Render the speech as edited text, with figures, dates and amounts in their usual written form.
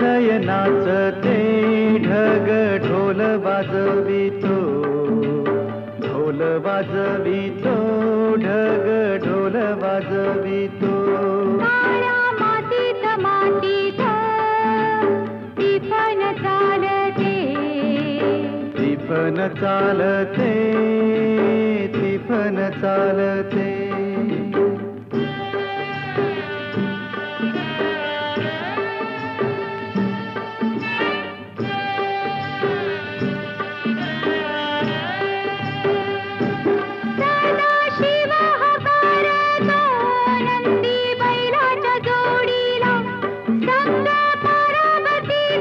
थय नाचते ढग ढोल वाजवितो, ढोल वाजवितो ढग ढोल वाजवितो. काळ्या मातीत मातीत टिपण चालते, टिपण चालते, टिपण चालते.